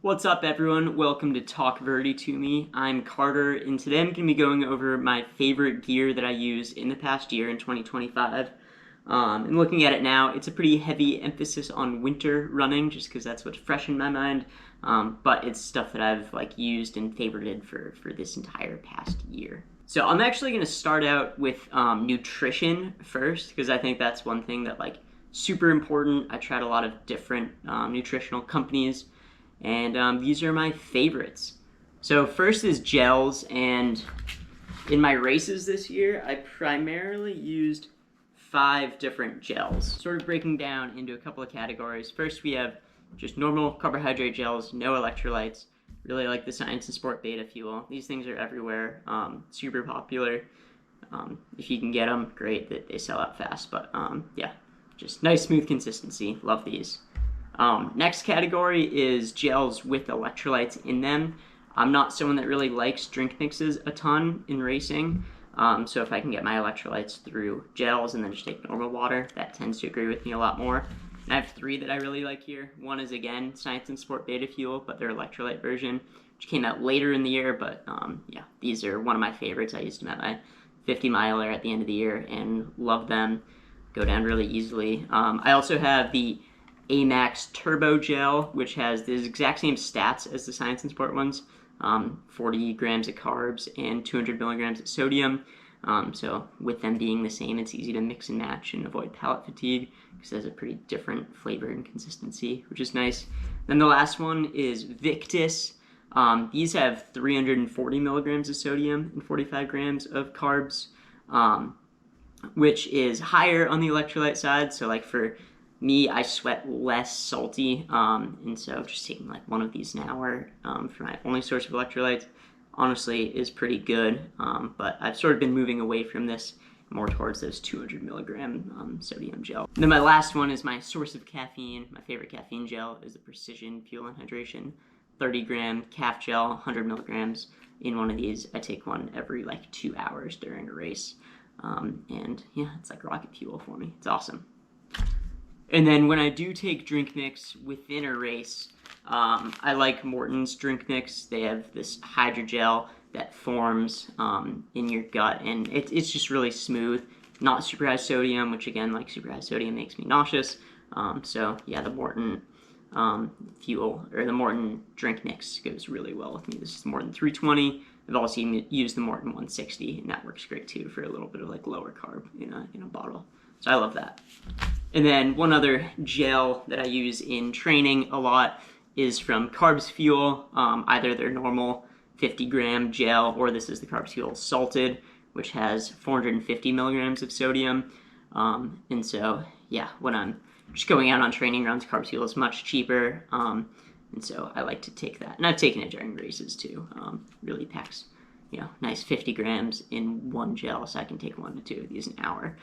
What's up, everyone? Welcome to Talk Verdi to Me. I'm Carter, and today I'm going to be going over my favorite gear that I used in the past year in 2025. And looking at it now, it's a pretty heavy emphasis on winter running, just because that's what's fresh in my mind. But it's stuff that I've used and favorited for this entire past year. So I'm actually going to start out with nutrition first, because I think that's one thing that super important. I tried a lot of different nutritional companies, and these are my favorites. So first is gels, and in my races this year, I primarily used 5 different gels, sort of breaking down into a couple of categories. First, we have just normal carbohydrate gels, no electrolytes. Really like the Science and Sport Beta Fuel. These things are everywhere, super popular. If you can get them, great, that they sell out fast, but yeah, just nice smooth consistency, love these. Next category is gels with electrolytes in them. I'm not someone that really likes drink mixes a ton in racing, so if I can get my electrolytes through gels and then just take normal water, that tends to agree with me a lot more. And I have 3 that I really like here. One is, again, Science and Sport Beta Fuel, but their electrolyte version, which came out later in the year, but yeah, these are one of my favorites. I used them at my 50 miler at the end of the year and love them. Go down really easily. I also have the Amax Turbo Gel, which has the exact same stats as the Science and Sport ones, 40 grams of carbs and 200 milligrams of sodium. So with them being the same, it's easy to mix and match and avoid palate fatigue because it has a pretty different flavor and consistency, which is nice. Then the last one is Victus. These have 340 milligrams of sodium and 45 grams of carbs, which is higher on the electrolyte side. So for me, I sweat less salty, and so just taking one of these an hour for my only source of electrolytes honestly is pretty good, but I've sort of been moving away from this more towards those 200 milligram sodium gel. And then my last one is my source of caffeine. My favorite caffeine gel is the Precision Fuel and Hydration 30-gram calf gel, 100 milligrams in one of these. I take one every 2 hours during a race, and yeah, it's like rocket fuel for me. It's awesome. And then when I do take drink mix within a race, I like Morton's drink mix. They have this hydrogel that forms in your gut, and it's just really smooth. Not super high sodium, which again, super high sodium makes me nauseous. So yeah, the Morton fuel, or the Morton drink mix goes really well with me. This is the Morton 320. I've also used the Morton 160, and that works great too for a little bit of lower carb in a bottle. So I love that. And then one other gel that I use in training a lot is from Carbs Fuel, either their normal 50-gram gel, or this is the Carbs Fuel Salted, which has 450 milligrams of sodium. And so, yeah, when I'm just going out on training runs, Carbs Fuel is much cheaper, and so I like to take that. And I've taken it during races too. Really packs, nice 50 grams in one gel, so I can take 1 to 2 of these an hour.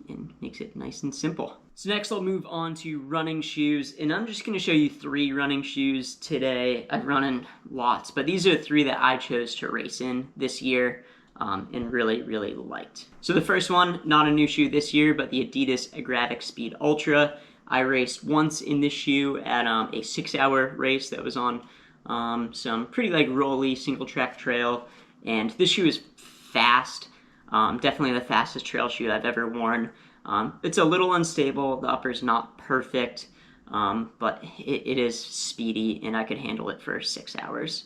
And makes it nice and simple. So next I'll move on to running shoes, and I'm just going to show you 3 running shoes today. I've run in lots, but these are 3 that I chose to race in this year and really, really liked. So the first one, not a new shoe this year, but the Adidas Agravic Speed Ultra. I raced once in this shoe at a 6-hour race that was on some pretty rolly single track trail, and this shoe is fast. Definitely the fastest trail shoe I've ever worn. It's a little unstable, the upper's not perfect, but it is speedy, and I could handle it for 6 hours.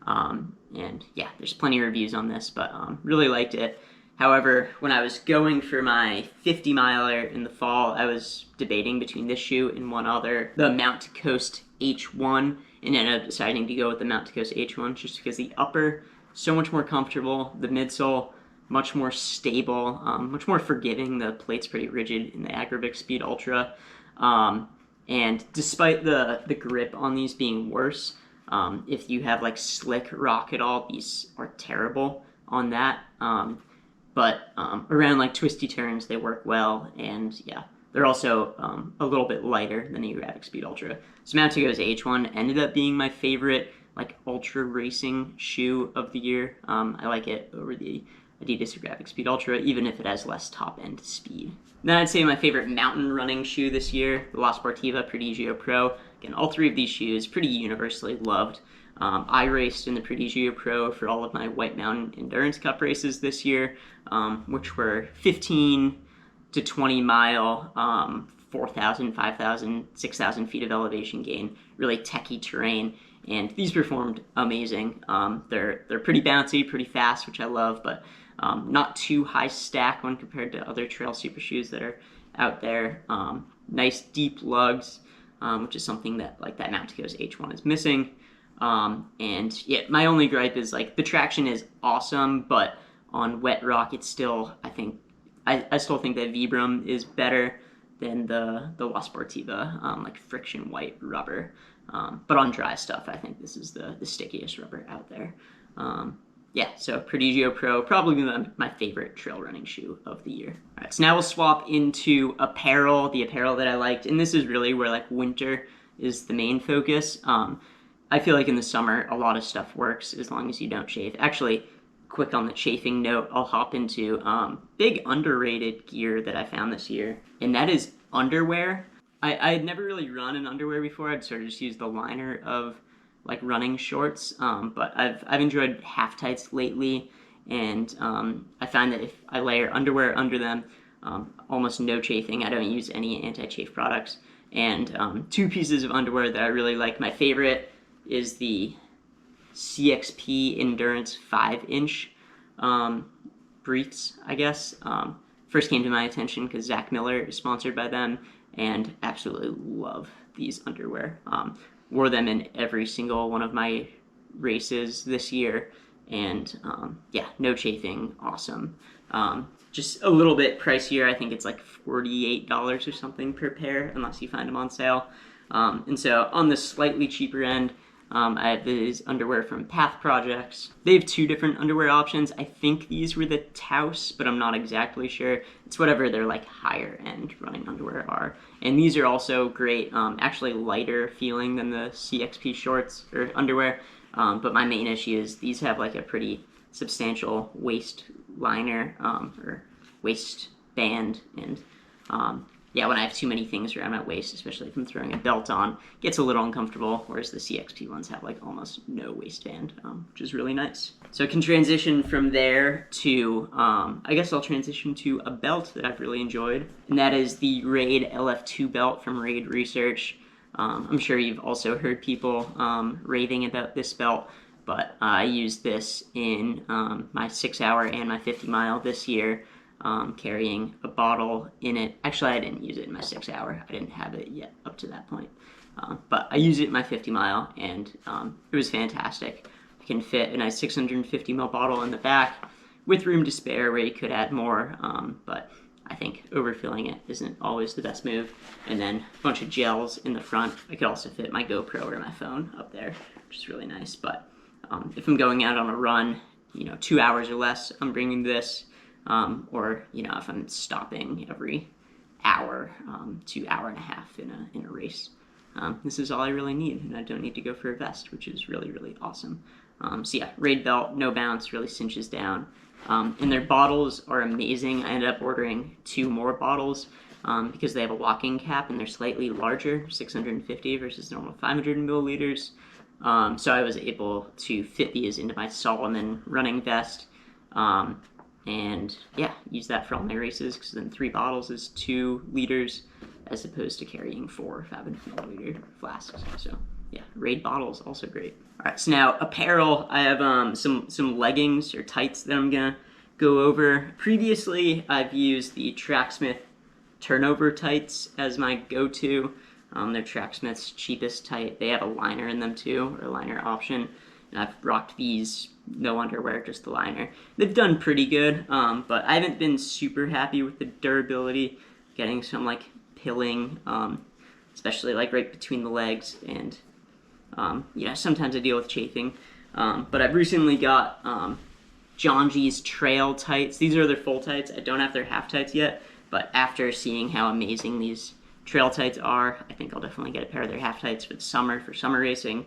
And yeah, there's plenty of reviews on this, but really liked it. However, when I was going for my 50 miler in the fall, I was debating between this shoe and one other, the Mount to Coast H1, and ended up deciding to go with the Mount to Coast H1 just because the upper, so much more comfortable, the midsole, much more stable, much more forgiving. The plate's pretty rigid in the Agravic Speed Ultra. And despite the grip on these being worse, if you have slick rock at all, these are terrible on that. But around twisty turns, they work well, and yeah, they're also a little bit lighter than the Agravic Speed Ultra. So Mount to Coast H1 ended up being my favorite ultra racing shoe of the year. I like it over the Adidas Agravic Speed Ultra, even if it has less top-end speed. Then I'd say my favorite mountain running shoe this year, the Sportiva Prodigio Pro. again, all three of these shoes pretty universally loved. I raced in the Prodigio Pro for all of my White Mountain Endurance Cup races this year, which were 15 to 20 mile, 4,000, 5,000, 6,000 feet of elevation gain, really techie terrain, and these performed amazing. They're pretty bouncy, pretty fast, which I love, but not too high stack when compared to other trail super shoes that are out there. Nice deep lugs, which is something that like that Mountago's H1 is missing. And yeah, my only gripe is like the traction is awesome, but on wet rock, it's still, I still think that Vibram is better than the La Sportiva, like friction white rubber. But on dry stuff, I think this is the stickiest rubber out there. Yeah, so Prodigio Pro, probably my favorite trail running shoe of the year. All right, so now we'll swap into apparel, the apparel that I liked, and this is really where like winter is the main focus. I feel like in the summer, a lot of stuff works as long as you don't chafe. Actually, quick on the chafing note, I'll hop into big underrated gear that I found this year, and that is underwear. I had never really run in underwear before. I'd sort of just used the liner of like running shorts, but I've enjoyed half tights lately, and I find that if I layer underwear under them, almost no chafing. I don't use any anti-chafe products. And two pieces of underwear that I really like. My favorite is the CXP Endurance 5-inch briefs, I guess. First came to my attention because Zach Miller is sponsored by them, and absolutely love these underwear. Wore them in every single one of my races this year, and yeah, no chafing, awesome. Just a little bit pricier. I think it's like $48 or something per pair, unless you find them on sale. And so on the slightly cheaper end, I have these underwear from Path Projects. They have two different underwear options. I think these were the Taos, but I'm not exactly sure. It's whatever their like higher end running underwear are. And these are also great, actually lighter feeling than the CXP shorts or underwear. But my main issue is these have like a pretty substantial waist liner or waist band, and yeah, when I have too many things around my waist, especially if I'm throwing a belt on, it gets a little uncomfortable, whereas the CXP ones have like almost no waistband, which is really nice. So I can transition from there to, I guess I'll transition to a belt that I've really enjoyed, and that is the Raid LF2 belt from Raid Research. I'm sure you've also heard people raving about this belt, but I used this in my 6-hour and my 50-mile this year. Carrying a bottle in it. Actually, I didn't use it in my 6-hour. I didn't have it yet up to that point. But I used it in my 50-mile, and it was fantastic. I can fit a nice 650 ml bottle in the back with room to spare where you could add more, but I think overfilling it isn't always the best move. And then a bunch of gels in the front. I could also fit my GoPro or my phone up there, which is really nice. But if I'm going out on a run, 2 hours or less, I'm bringing this. Or if I'm stopping every hour to hour and a half in a race, this is all I really need, and I don't need to go for a vest, which is really, really awesome. So yeah, Raid belt, no bounce, really cinches down, and their bottles are amazing. I ended up ordering 2 more bottles because they have a locking cap and they're slightly larger, 650 versus normal 500 milliliters. So I was able to fit these into my Solomon running vest. And yeah, use that for all my races, because then 3 bottles is 2 liters as opposed to carrying 4 500 milliliter flasks. So yeah, Raid bottles also great. All right, so now apparel. I have some leggings or tights that I'm gonna go over. Previously, I've used the Tracksmith turnover tights as my go-to. They're Tracksmith's cheapest tight. They have a liner in them too, or a liner option. And I've rocked these, no underwear, just the liner. They've done pretty good, but I haven't been super happy with the durability. Getting some like pilling, especially like right between the legs, and sometimes I deal with chafing. But I've recently got Janji's trail tights. These are their full tights. I don't have their half tights yet, but after seeing how amazing these trail tights are, I think I'll definitely get a pair of their half tights for the summer, for summer racing.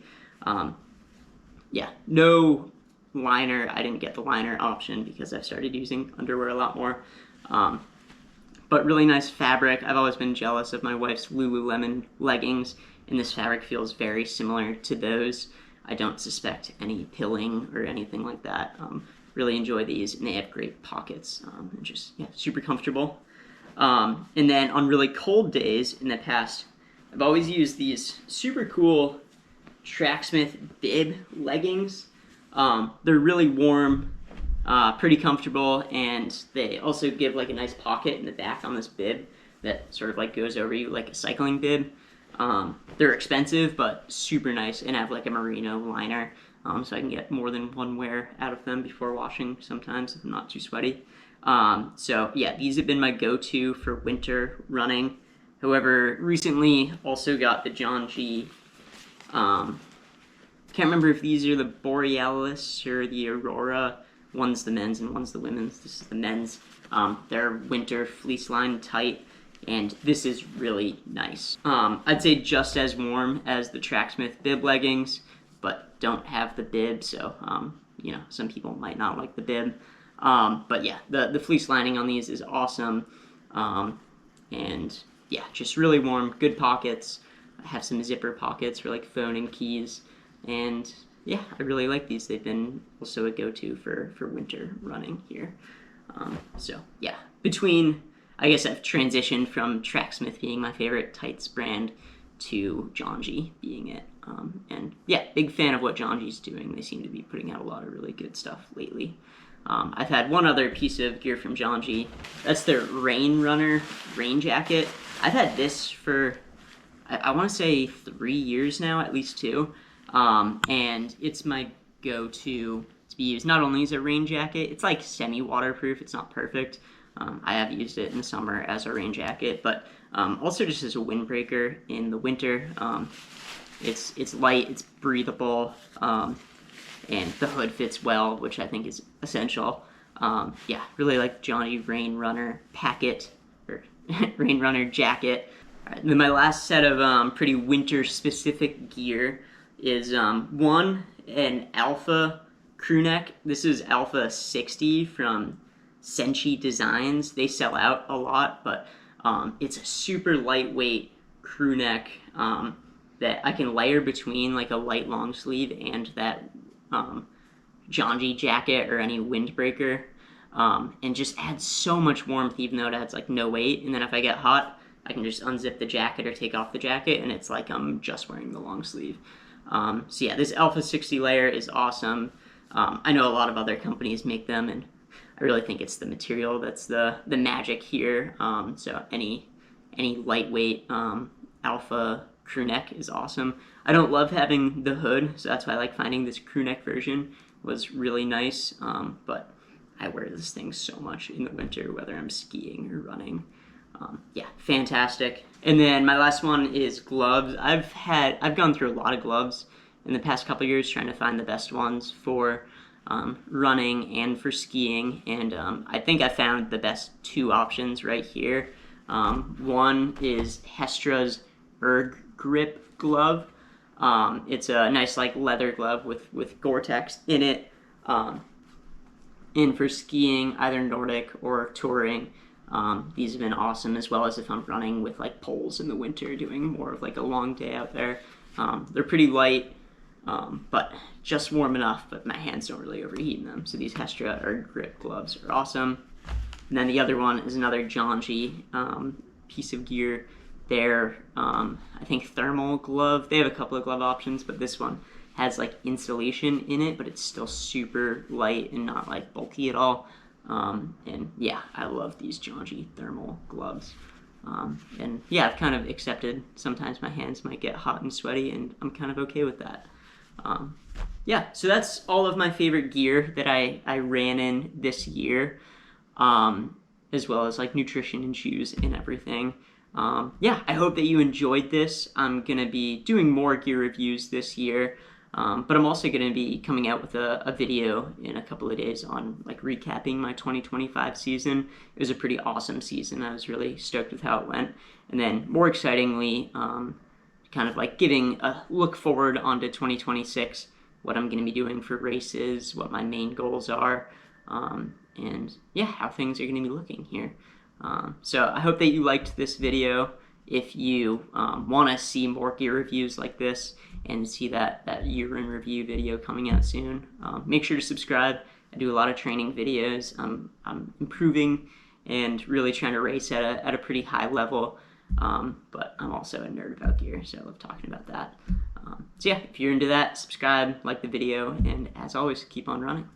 Yeah, no liner. I didn't get the liner option because I've started using underwear a lot more. But really nice fabric. I've always been jealous of my wife's Lululemon leggings, and this fabric feels very similar to those. I don't suspect any pilling or anything like that. Really enjoy these, and they have great pockets, and just, yeah, super comfortable. And then on really cold days in the past, I've always used these super cool Tracksmith bib leggings. They're really warm, pretty comfortable, and they also give like a nice pocket in the back on this bib that sort of like goes over you like a cycling bib. They're expensive, but super nice, and have like a merino liner, so I can get more than one wear out of them before washing sometimes if I'm not too sweaty. So yeah, these have been my go-to for winter running. However, recently also got the Janji, can't remember if these are the Borealis or the Aurora. One's the men's and one's the women's. This is the men's. They're winter fleece lined tight, and this is really nice. I'd say just as warm as the Tracksmith bib leggings, but don't have the bib, so you know, some people might not like the bib. But yeah, the fleece lining on these is awesome, and yeah, just really warm, good pockets. I have some zipper pockets for like phone and keys, and yeah, I really like these. They've been also a go-to for winter running here. So yeah, I guess I've transitioned from Tracksmith being my favorite tights brand to Janji being it. And yeah, big fan of what Janji's doing. They seem to be putting out a lot of really good stuff lately. I've had one other piece of gear from Janji. That's their Rain Runner rain jacket. I've had this for, I want to say 3 years now, at least 2. And it's my go-to to be used not only as a rain jacket, it's like semi-waterproof, it's not perfect. I have used it in the summer as a rain jacket, but also just as a windbreaker in the winter. It's light, it's breathable, and the hood fits well, which I think is essential. Yeah, really like Janji Rain Runner packet, or Rain Runner jacket. All right, then my last set of pretty winter-specific gear is an Alpha crew neck. This is Alpha 60 from Senshi Designs. They sell out a lot, but it's a super lightweight crew neck that I can layer between like a light long sleeve and that Janji jacket or any windbreaker, and just adds so much warmth even though it adds like no weight. And then if I get hot, I can just unzip the jacket or take off the jacket, and it's like I'm just wearing the long sleeve. So yeah, this Alpha 60 layer is awesome. I know a lot of other companies make them, and I really think it's the material that's the magic here. So any lightweight Alpha crew neck is awesome. I don't love having the hood, so that's why I like finding this crew neck version was really nice. But I wear this thing so much in the winter, whether I'm skiing or running. Yeah, fantastic. And then my last one is gloves. I've gone through a lot of gloves in the past couple years trying to find the best ones for running and for skiing, and I think I found the best 2 options right here. One is Hestra's Erg Grip glove. It's a nice like leather glove with Gore-Tex in it. And for skiing, either Nordic or touring, these have been awesome, as well as if I'm running with like poles in the winter, doing more of like a long day out there. They're pretty light, but just warm enough, but my hands don't really overheat in them. So these Hestra Erg Grip gloves are awesome. And then the other one is another Janji piece of gear. They're, I think, thermal glove. They have a couple of glove options, but this one has like insulation in it, but it's still super light and not like bulky at all. And yeah, I love these Janji thermal gloves. And yeah, I've kind of accepted sometimes my hands might get hot and sweaty, and I'm kind of okay with that. Yeah, so that's all of my favorite gear that I ran in this year, as well as like nutrition and shoes and everything. Yeah, I hope that you enjoyed this. I'm going to be doing more gear reviews this year, but I'm also going to be coming out with a video in a couple of days on like recapping my 2025 season. It was a pretty awesome season. I was really stoked with how it went. And then more excitingly, kind of like giving a look forward onto 2026, what I'm going to be doing for races, what my main goals are, and yeah, how things are going to be looking here. So I hope that you liked this video. if you want to see more gear reviews like this and see that year in review video coming out soon. Make sure to subscribe. I do a lot of training videos. I'm improving and really trying to race at a pretty high level, but I'm also a nerd about gear, so I love talking about that. So yeah, if you're into that, subscribe, like the video, and as always, keep on running.